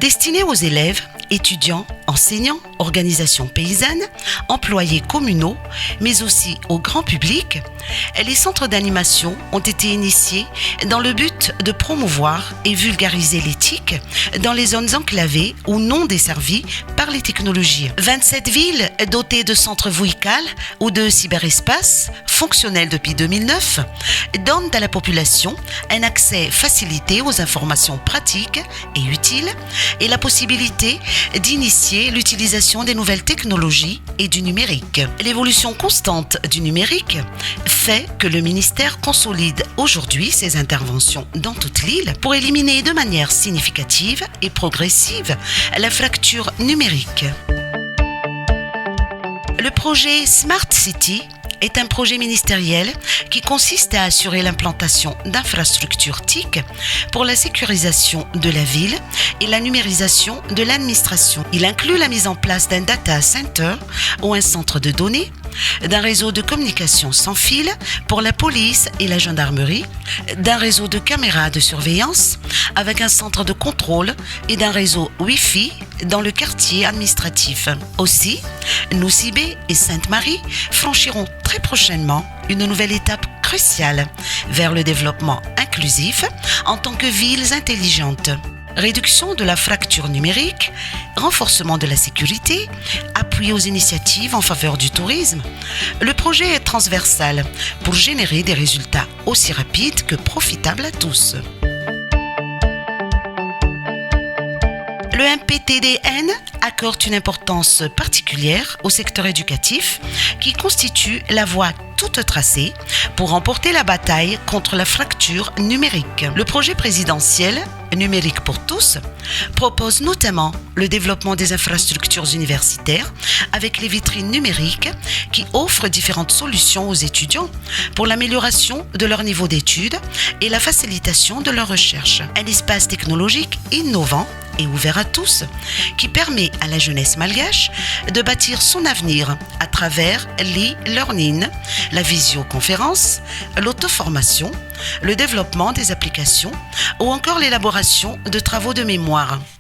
Destinée aux élèves, étudiants, enseignants, organisations paysannes, employés communaux, mais aussi au grand public, les centres d'animation ont été initiés dans le but de promouvoir et vulgariser l'éthique dans les zones enclavées ou non desservies par les technologies. 27 villes dotées de centres VUICAL ou de cyberespaces, fonctionnels depuis 2009, donnent à la population un accès facilité aux informations pratiques et utiles et la possibilité d'initier l'utilisation des nouvelles technologies et du numérique. L'évolution constante du numérique fait que le ministère consolide aujourd'hui ses interventions dans toute l'île pour éliminer de manière significative et progressive la fracture numérique. Le projet Smart City est un projet ministériel qui consiste à assurer l'implantation d'infrastructures TIC pour la sécurisation de la ville et la numérisation de l'administration. Il inclut la mise en place d'un data center ou un centre de données, d'un réseau de communication sans fil pour la police et la gendarmerie, d'un réseau de caméras de surveillance avec un centre de contrôle et d'un réseau Wi-Fi dans le quartier administratif. Aussi, Nosy-Be et Sainte-Marie franchiront très prochainement une nouvelle étape cruciale vers le développement inclusif en tant que villes intelligentes. Réduction de la fracture numérique, renforcement de la sécurité, appui aux initiatives en faveur du tourisme. Le projet est transversal pour générer des résultats aussi rapides que profitables à tous. Le MPTDN accorde une importance particulière au secteur éducatif qui constitue la voie toute tracée pour remporter la bataille contre la fracture numérique. Le projet présidentiel Numérique pour tous propose notamment le développement des infrastructures universitaires avec les vitrines numériques qui offrent différentes solutions aux étudiants pour l'amélioration de leur niveau d'études et la facilitation de leur recherche. Un espace technologique innovant et ouvert à tous, qui permet à la jeunesse malgache de bâtir son avenir à travers l'e-learning, la visioconférence, l'auto-formation, le développement des applications ou encore l'élaboration de travaux de mémoire.